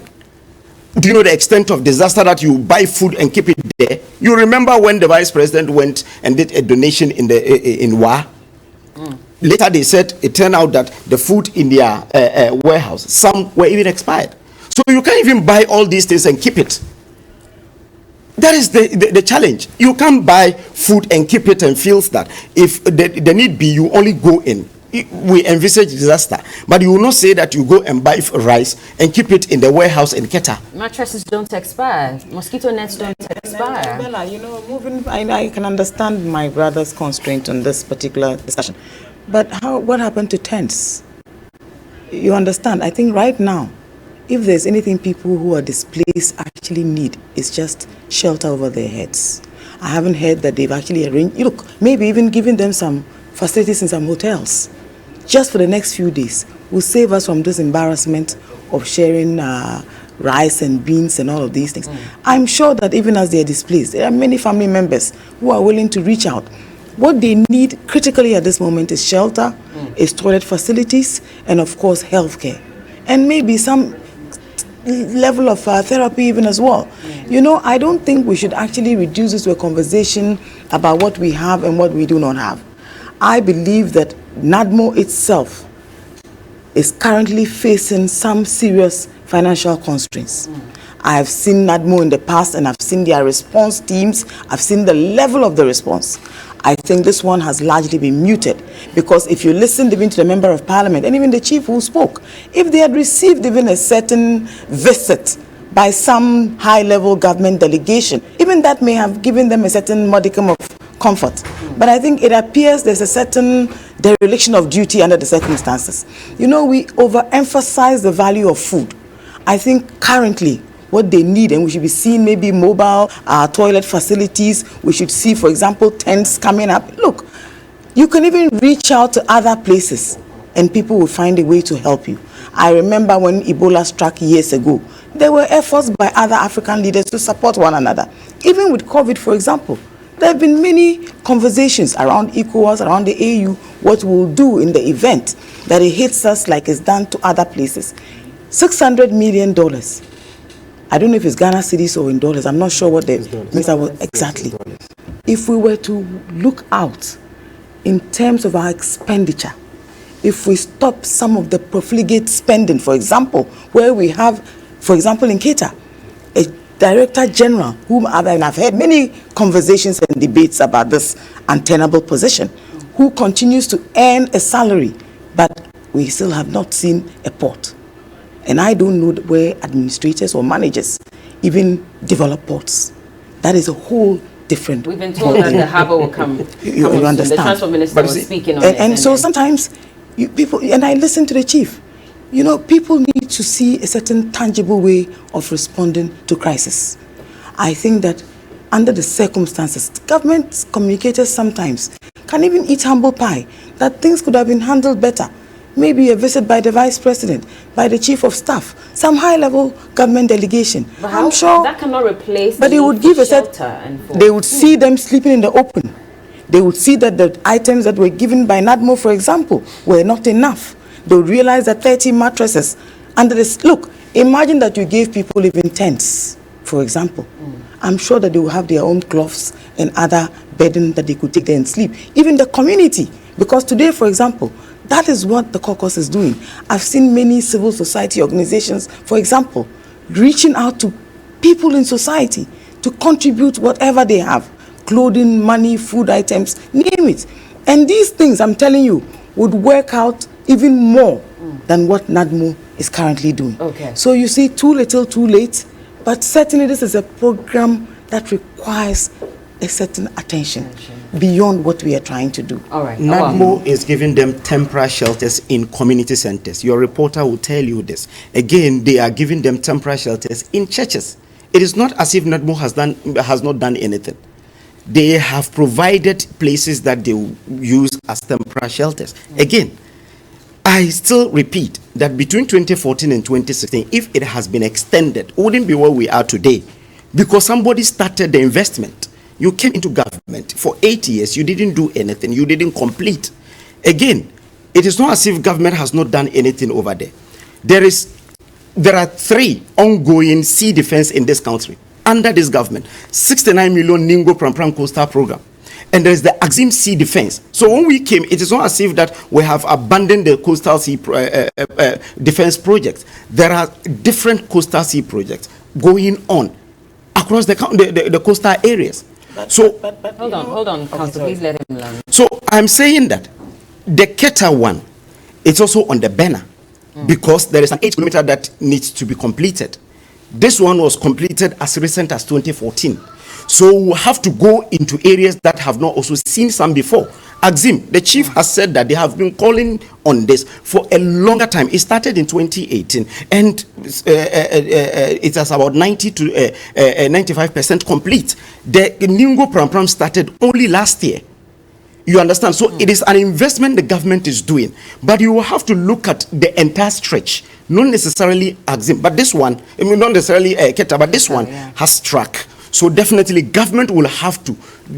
Speaker 3: Do you know the extent of disaster that you buy food and keep it there? You remember when the vice president went and did a donation in WA? Later they said it turned out that the food in their warehouse, some were even expired. So you can't even buy all these things and keep it. That is the challenge. You can't buy food and keep it and feels that if the need be, you only go in. We envisage disaster, but you will not say that you go and buy rice and keep it in the warehouse in Keta.
Speaker 1: Mattresses don't expire. Mosquito nets don't expire.
Speaker 2: Bella, you know, I can understand my brother's constraint on this particular discussion, but what happened to tents? You understand? I think right now, if there's anything people who are displaced actually need, it's just shelter over their heads. I haven't heard that they've actually arranged. Look, maybe even giving them some facilities in some hotels just for the next few days will save us from this embarrassment of sharing rice and beans and all of these things. I'm sure that even as they are displaced, there are many family members who are willing to reach out. What they need critically at this moment is shelter, is toilet facilities, and of course healthcare, and maybe some level of therapy even as well. You know, I don't think we should actually reduce this to a conversation about what we have and what we do not have. I believe that NADMO itself is currently facing some serious financial constraints. I have seen NADMO in the past and I've seen their response teams. I've seen the level of the response. I think this one has largely been muted, because if you listen even to the member of parliament and even the chief who spoke, if they had received even a certain visit by some high-level government delegation, even that may have given them a certain modicum of comfort. But I think it appears there's a certain dereliction of duty under the circumstances. You know, we overemphasize the value of food. I think currently what they need, and we should be seeing maybe mobile toilet facilities. We should see, for example, tents coming up. Look, you can even reach out to other places and people will find a way to help you. I remember when Ebola struck years ago, there were efforts by other African leaders to support one another. Even with COVID, for example, there have been many conversations around ECOWAS, around the AU, what we'll do in the event that it hits us like it's done to other places. $600 million. I don't know if it's Ghana cedis or in dollars. I'm not sure what the minister was exactly. If we were to look out in terms of our expenditure, if we stop some of the profligate spending, for example, where we have, for example, in Keta, a director general, whom I've had many conversations and debates about this untenable position, who continues to earn a salary, but we still have not seen a port. And I don't know where administrators or managers even develop ports. That is a whole different.
Speaker 1: We've been told that the harbour will come.
Speaker 2: You understand?
Speaker 1: The transport minister was speaking on it.
Speaker 2: And so sometimes people, and I listen to the chief, you know, people need to see a certain tangible way of responding to crisis. I think that under the circumstances, government communicators sometimes can even eat humble pie, that things could have been handled better. Maybe a visit by the vice president, by the chief of staff, some high-level government delegation.
Speaker 1: But
Speaker 2: I'm sure
Speaker 1: that cannot replace.
Speaker 2: But they would give a set. They would see them sleeping in the open. They would see that the items that were given by NADMO, for example, were not enough. They would realize that 30 mattresses under this. Look, imagine that you gave people even tents, for example. I'm sure that they will have their own cloths and other bedding that they could take there and sleep. Even the community, because today, for example, that is what the caucus is doing. I've seen many civil society organizations, for example, reaching out to people in society to contribute whatever they have, clothing, money, food items, name it. And these things, I'm telling you, would work out even more than what NADMO is currently doing.
Speaker 1: Okay.
Speaker 2: So you see, too little, too late, but certainly this is a program that requires a certain attention beyond what we are trying to do.
Speaker 1: All right.
Speaker 3: NADMO is giving them temporary shelters in community centers. Your reporter will tell you this. Again, they are giving them temporary shelters in churches. It is not as if NADMO has not done anything. They have provided places that they will use as temporary shelters. Again, I still repeat that between 2014 and 2016, if it has been extended, it wouldn't be where we are today, because somebody started the investment. You came into government for 8 years, you didn't do anything, you didn't complete. Again, it is not as if government has not done anything over there. There are 3 ongoing sea defense in this country under this government. 69 million Ningo Pram Coastal Program. And there is the Axim Sea Defense. So when we came, it is not as if that we have abandoned the coastal sea defense projects. There are different coastal sea projects going on across the coastal areas.
Speaker 1: But hold on, Council, please let him learn.
Speaker 3: So I'm saying that the Keta one, it's also on the banner because there is an 8 kilometer that needs to be completed. This one was completed as recent as 2014. So we have to go into areas that have not also seen some before. Axim, the chief has said that they have been calling on this for a longer time. It started in 2018 and it is about 90 to 95% complete. The Ningo Pram started only last year. You understand? So it is an investment the government is doing. But you will have to look at the entire stretch. Not necessarily Axim, but this one, I mean, not necessarily Keta, but this one has track. So definitely government will have to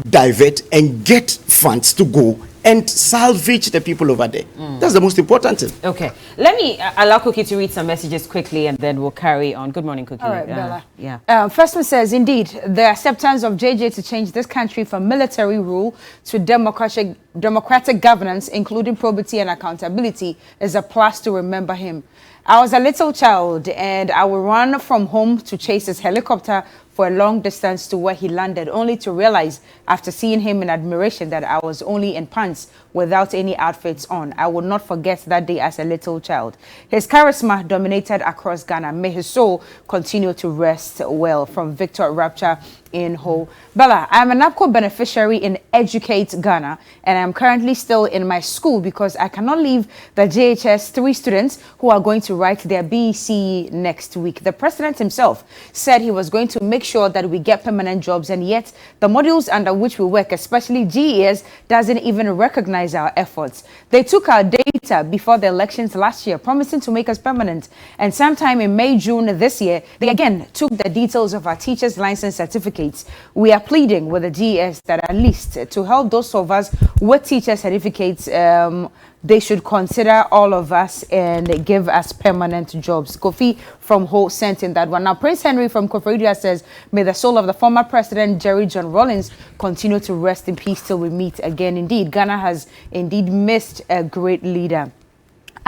Speaker 3: divert and get funds to go and salvage the people over there. That's the most important thing.
Speaker 1: Okay. Let me allow Cookie to read some messages quickly and then we'll carry on. Good morning, Cookie.
Speaker 7: All right, Bella.
Speaker 1: Yeah.
Speaker 7: First one says, indeed, the acceptance of JJ to change this country from military rule to democratic governance, including probity and accountability, is a plus to remember him. I was a little child and I would run from home to chase his helicopter for a long distance to where he landed, only to realize after seeing him in admiration that I was only in pants without any outfits on. I will not forget that day as a little child. His charisma dominated across Ghana. May his soul continue to rest well. From Victor Rapture in Ho. Bella, I'm an APCO beneficiary in Educate Ghana, and I'm currently still in my school because I cannot leave the JHS 3 students who are going to write their BEC next week. The president himself said he was going to make sure that we get permanent jobs, and yet the modules under which we work, especially GES, doesn't even recognize our efforts. They took our data before the elections last year, promising to make us permanent, and sometime in May, June this year, they again took the details of our teachers' license certificates. We are pleading with the GES that at least to help those of us with teacher certificates, they should consider all of us and give us permanent jobs. Kofi from Ho sent in that one. Now, Prince Henry from Koforidua says, may the soul of the former president, Jerry John Rawlings, continue to rest in peace till we meet again. Indeed, Ghana has indeed missed a great leader.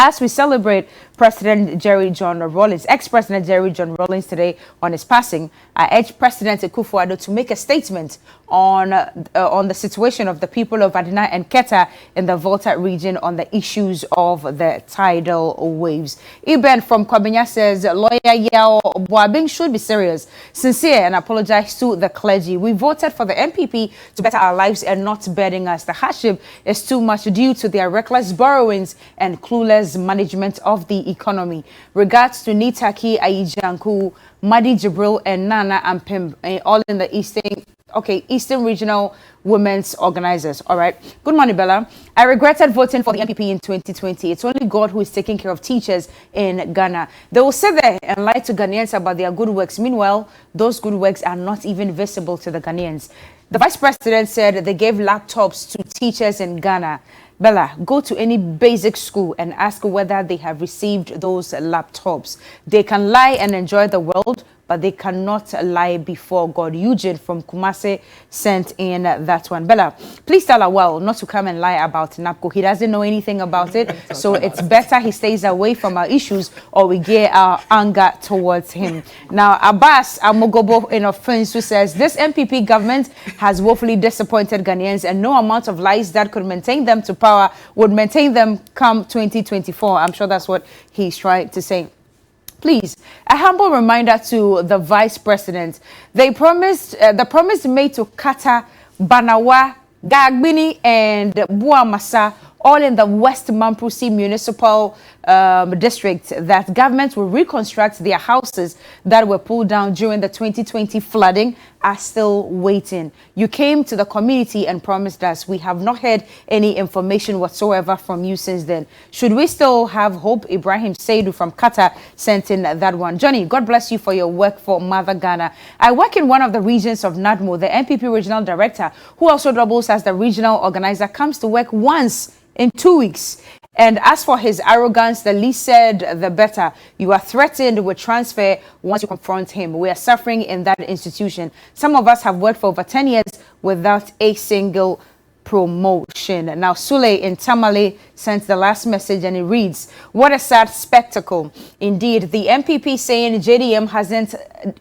Speaker 7: As we celebrate President Jerry John Rawlings, ex-President Jerry John Rawlings today on his passing, I urge President Akufo-Addo to make a statement on the situation of the people of Adina and Keta in the Volta region on the issues of the tidal waves. Iben from Kwabenya says, Lawyer Yao Boabing should be serious, sincere, and apologize to the clergy. We voted for the MPP to better our lives and not burden us. The hardship is too much due to their reckless borrowings and clueless management of the economy. Regards to Nitaki Aijanku, Madi Jibril, and Nana Ampim, all in the Eastern Regional Women's Organizers. All right. Good morning, Bella. I regretted voting for the MPP in 2020. It's only God who is taking care of teachers in Ghana. They will sit there and lie to Ghanaians about their good works. Meanwhile, those good works are not even visible to the Ghanaians. The vice president said they gave laptops to teachers in Ghana. Bella, go to any basic school and ask whether they have received those laptops. They can lie and enjoy the world, but they cannot lie before God. Eugene from Kumasi sent in that one. Bella, please tell Awal not to come and lie about NAPCO. He doesn't know anything about it, so it's better he stays away from our issues or we get our anger towards him. Now, Abbas Amogobo in offense who says, this MPP government has woefully disappointed Ghanaians and no amount of lies that could maintain them to power would maintain them come 2024. I'm sure that's what he's trying to say. Please, a humble reminder to the Vice President. The promise made to Keta, Banawa, Gagbini, and Buamasa, all in the West Mamprusi Municipal District, that government will reconstruct their houses that were pulled down during the 2020 flooding, are still waiting. You came to the community and promised us. We have not heard any information whatsoever from you since then. Should we still have hope? Ibrahim Seidu from Keta sent in that one. Johnny, God bless you for your work for Mother Ghana. I work in one of the regions of NADMO. The MPP regional director, who also doubles as the regional organizer, comes to work once in 2 weeks. And as for his arrogance, the least said, the better. You are threatened with transfer once you confront him. We are suffering in that institution. Some of us have worked for over 10 years without a single promotion. Now, Sule in Tamale sent the last message and it reads, what a sad spectacle. Indeed, the MPP saying JDM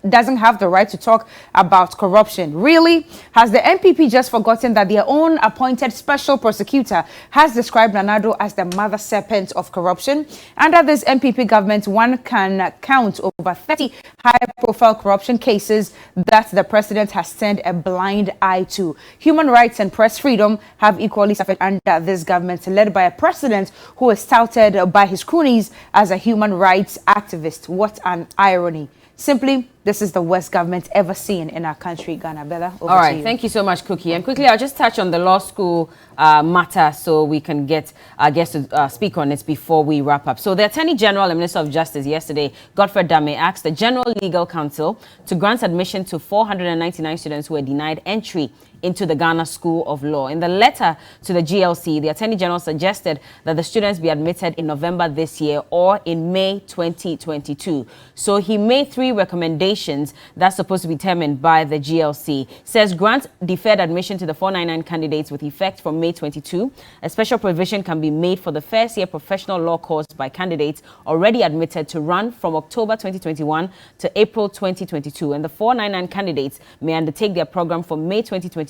Speaker 7: doesn't have the right to talk about corruption. Really? Has the MPP just forgotten that their own appointed special prosecutor has described Nanado as the mother serpent of corruption? Under this MPP government, one can count over 30 high-profile corruption cases that the president has turned a blind eye to. Human rights and press freedom have equally suffered under this government, led by a president who is touted by his cronies as a human rights activist. What an irony. Simply, this is the worst government ever seen in our country, Ghana. Bella, over
Speaker 1: All right,
Speaker 7: to you.
Speaker 1: thank you so much, Cookie. And quickly, I'll just touch on the law school matter so we can get our guests to speak on it before we wrap up. So the Attorney General and Minister of Justice yesterday, Godfrey Dame, asked the General Legal Council to grant admission to 499 students who were denied entry into the Ghana School of Law. In the letter to the GLC, the Attorney General suggested that the students be admitted in November this year or in May 2022. So he made 3 recommendations that's supposed to be determined by the GLC. Says grant deferred admission to the 499 candidates with effect from May 22. A special provision can be made for the first year professional law course by candidates already admitted to run from October 2021 to April 2022. And the 499 candidates may undertake their program from May 2022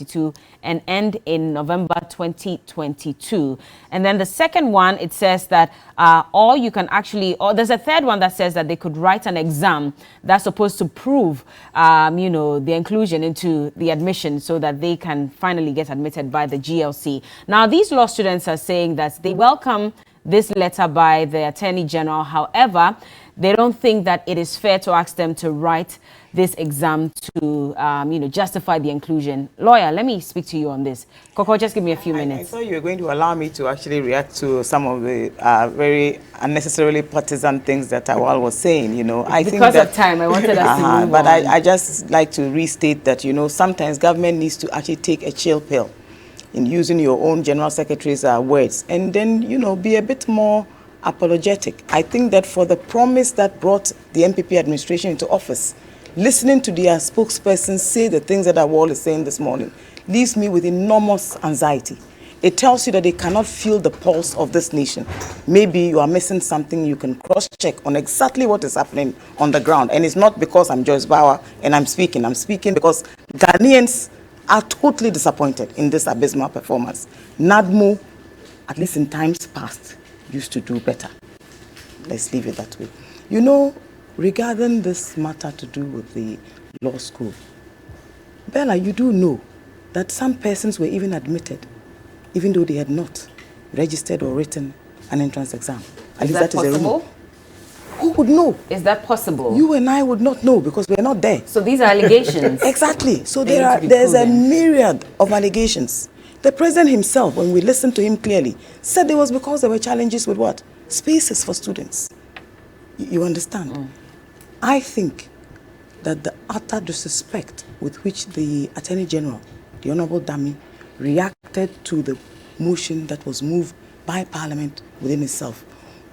Speaker 1: and end in November 2022. And then the second one, it says that there's a third one that says that they could write an exam that's supposed to prove, the inclusion into the admission so that they can finally get admitted by the GLC. Now, these law students are saying that they welcome this letter by the Attorney General. However, they don't think that it is fair to ask them to write this exam to, justify the inclusion. Lawyer, let me speak to you on this. Coco, just give me a few minutes.
Speaker 2: I thought you were going to allow me to actually react to some of the very unnecessarily partisan things that Awal was saying,
Speaker 1: Because of time, I wanted us to move
Speaker 2: but
Speaker 1: on.
Speaker 2: I just like to restate that, sometimes government needs to actually take a chill pill in using your own General Secretary's words and then, be a bit more apologetic. I think that for the promise that brought the MPP administration into office, listening to their spokesperson say the things that Awal is saying this morning leaves me with enormous anxiety. It tells you that they cannot feel the pulse of this nation. Maybe you are missing something you can cross-check on exactly what is happening on the ground. And it's not because I'm Joyce Bauer and I'm speaking. I'm speaking because Ghanaians are totally disappointed in this abysmal performance. NADMO, at least in times past, used to do better. Let's leave it that way. Regarding this matter to do with the law school, Bella, you do know that some persons were even admitted, even though they had not registered or written an entrance exam.
Speaker 1: Is that possible?
Speaker 2: Who would know?
Speaker 1: Is that possible?
Speaker 2: You and I would not know because we're not there.
Speaker 1: So these are allegations.
Speaker 2: Exactly. So there's a myriad of allegations. The president himself, when we listened to him clearly, said it was because there were challenges with what? Spaces for students. You understand? Mm. I think that the utter disrespect with which the Attorney General, the Honorable Dami, reacted to the motion that was moved by Parliament within itself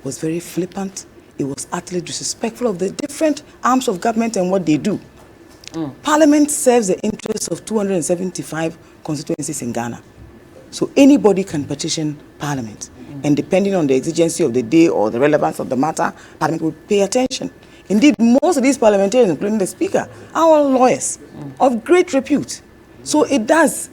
Speaker 2: was very flippant it was utterly disrespectful of the different arms of government and what they do. Parliament serves the interests of 275 constituencies in Ghana. So anybody can petition Parliament. And depending on the exigency of the day or the relevance of the matter, Parliament will pay attention. Indeed, most of these parliamentarians, including the Speaker, are all lawyers of great repute. So it does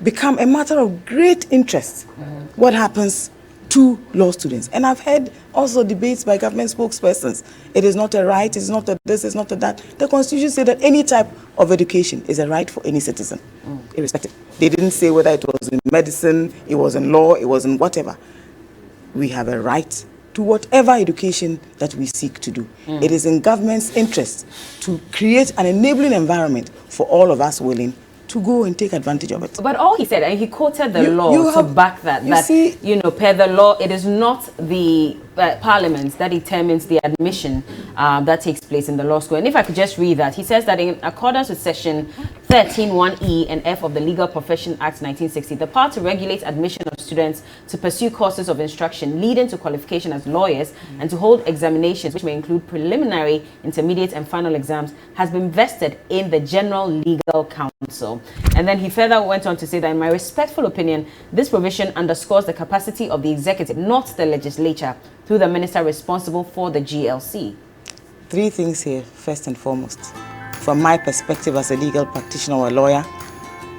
Speaker 2: become a matter of great interest what happens to law students. And I've heard also debates by government spokespersons. It is not a right, it's not a this, it's not a that. The Constitution says that any type of education is a right for any citizen, irrespective. They didn't say whether it was in medicine, it was in law, it was in whatever. We have a right to whatever education that we seek to do. It is in government's interest to create an enabling environment for all of us willing to go and take advantage of it.
Speaker 1: But all he said, and he quoted the law to back that, per the law, it is not the Parliament that determines the admission that takes place in the law school. And if I could just read that, he says that in accordance with section 13(1)(e) and F of the Legal Profession Act 1960, the power to regulate admission of students to pursue courses of instruction leading to qualification as lawyers and to hold examinations, which may include preliminary, intermediate, and final exams, has been vested in the General Legal Council. And then he further went on to say that, in my respectful opinion, this provision underscores the capacity of the executive, not the legislature, through the minister responsible for the GLC.
Speaker 2: Three things here, first and foremost. From my perspective as a legal practitioner or a lawyer,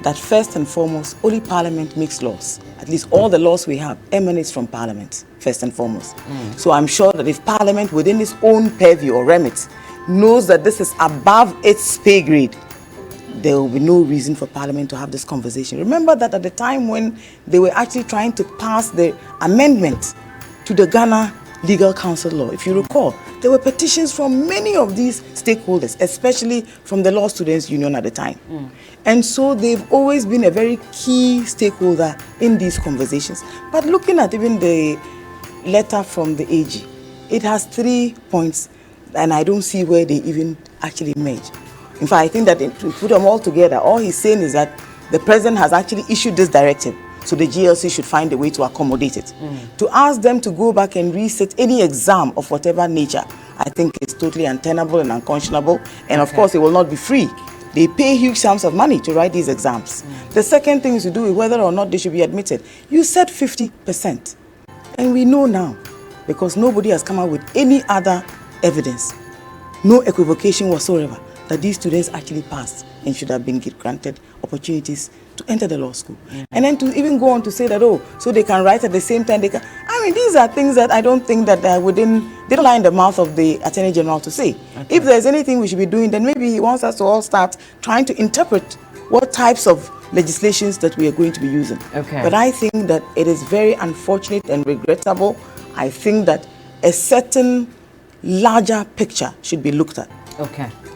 Speaker 2: that first and foremost, only Parliament makes laws. At least all the laws we have emanates from Parliament, first and foremost. So I'm sure that if Parliament, within its own purview or remit, knows that this is above its pay grade, there will be no reason for Parliament to have this conversation. Remember that at the time when they were actually trying to pass the amendment to the Ghana Legal Council law, if you recall, there were petitions from many of these stakeholders, especially from the Law Students Union at the time. And so they've always been a very key stakeholder in these conversations. But looking at even the letter from the AG, it has 3 points, and I don't see where they even actually merge. In fact, I think that to put them all together, all he's saying is that the president has actually issued this directive, so the GLC should find a way to accommodate it. To ask them to go back and reset any exam of whatever nature, I think it's totally untenable and unconscionable. And of course, it will not be free. They pay huge sums of money to write these exams. The second thing is to do with whether or not they should be admitted. You said 50%. And we know now, because nobody has come out with any other evidence, no equivocation whatsoever, that these students actually passed and should have been granted opportunities to enter the law school. And then to even go on to say that, oh, so they can write at the same time they can. I mean, these are things that I don't think that they don't lie in the mouth of the Attorney General to say. If there's anything we should be doing, then maybe he wants us to all start trying to interpret what types of legislations that we are going to be using. But I think that it is very unfortunate and regrettable. I think that a certain larger picture should be looked at.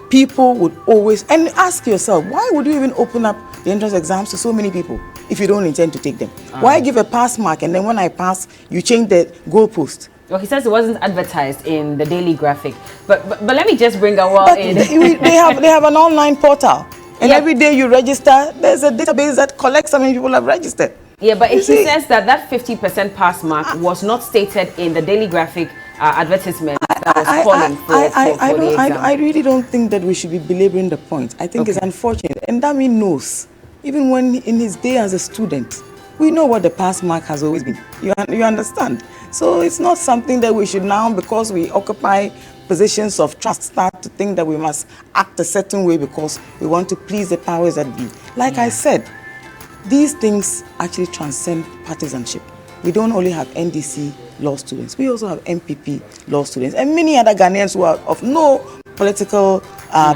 Speaker 2: People would always, and ask yourself, why would you even open up the entrance exams to so many people if you don't intend to take them? Why give a pass mark and then when I pass, you change the goalpost?
Speaker 1: Well, he says it wasn't advertised in the Daily Graphic, but let me just bring a in.
Speaker 2: They have an online portal, and every day you register, there's a database that collects how many people have registered.
Speaker 1: Yeah, but he says that 50% pass mark was not stated in the Daily Graphic advertisement that was calling for the exam.
Speaker 2: I really don't think that we should be belaboring the point. I think it's unfortunate. And Dami knows, even when in his day as a student, we know what the pass mark has always been. You understand? So it's not something that we should now, because we occupy positions of trust, start to think that we must act a certain way because we want to please the powers that be. Like I said, these things actually transcend partisanship. We don't only have NDC law students, we also have MPP law students and many other Ghanaians who are of no political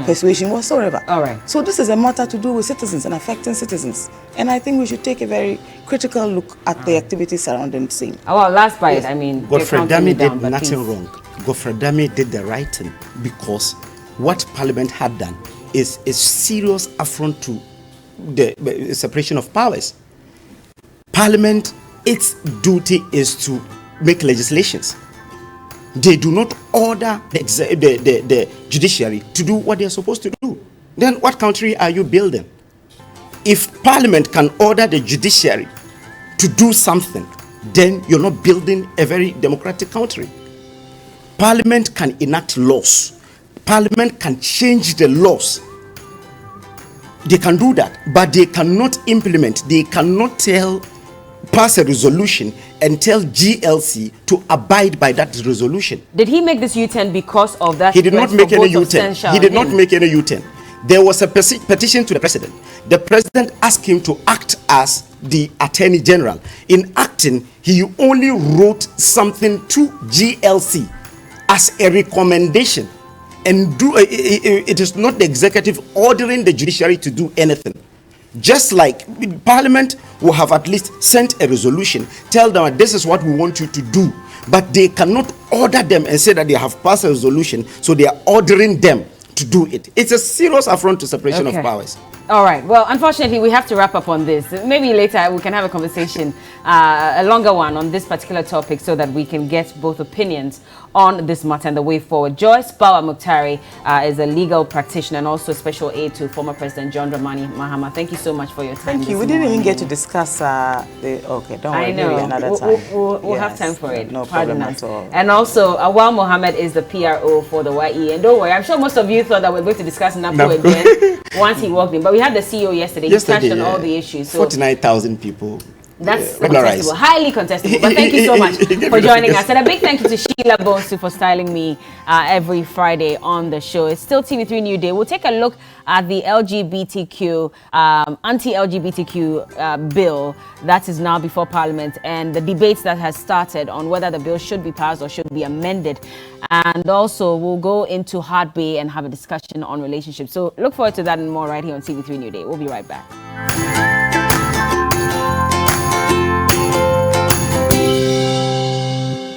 Speaker 2: persuasion whatsoever. So this is a matter to do with citizens and affecting citizens. And I think we should take a very critical look at the activities surrounding the same.
Speaker 1: Well, last bite, I mean,
Speaker 3: Godfrey Dami did nothing wrong. Godfrey Dami did the right thing because what Parliament had done is a serious affront to the separation of powers. Parliament, its duty is to make legislations. They do not order the judiciary to do what they are supposed to do. Then what country are you building? If Parliament can order the judiciary to do something, then you're not building a very democratic country. Parliament can enact laws. Parliament can change the laws. They can do that, but they cannot implement. They cannot pass a resolution and tell GLC to abide by that resolution.
Speaker 1: Did he make this U-turn because of that?
Speaker 3: He did not make any U-turn. He did not make any U-turn. There was a petition to the president. The president asked him to act as the Attorney General. In acting, he only wrote something to GLC as a recommendation. And it is not the executive ordering the judiciary to do anything. Just like Parliament will have at least sent a resolution, tell them this is what we want you to do, but they cannot order them and say that they have passed a resolution, so they are ordering them to do it. It's a serious affront to separation of powers.
Speaker 1: All right. Well, unfortunately, we have to wrap up on this. Maybe later we can have a conversation, a longer one on this particular topic so that we can get both opinions on this matter and the way forward. Joyce Bawa Muktari is a legal practitioner and also special aide to former President John Dramani Mahama. Thank you so much for your time.
Speaker 2: Thank you. We didn't even get to discuss okay, don't worry.
Speaker 1: I know.
Speaker 2: Maybe another time.
Speaker 1: We'll have time for it.
Speaker 2: No problem at all.
Speaker 1: And also, Awal Mohammed is the PRO for the YE. And don't worry, I'm sure most of you thought that we're going to discuss NAPO again once he walked in. But we had the CEO yesterday. He touched on all the issues. So
Speaker 3: 49,000 people.
Speaker 1: That's contestable, highly contestable. But thank you so much for joining us. And a big thank you to Sheila Bonsu for styling me every Friday on the show. It's still TV3 New Day. We'll take a look at the LGBTQ, anti-LGBTQ bill that is now before Parliament and the debates that has started on whether the bill should be passed or should be amended. And also, we'll go into Hard Bay and have a discussion on relationships. So look forward to that and more right here on TV3 New Day. We'll be right back.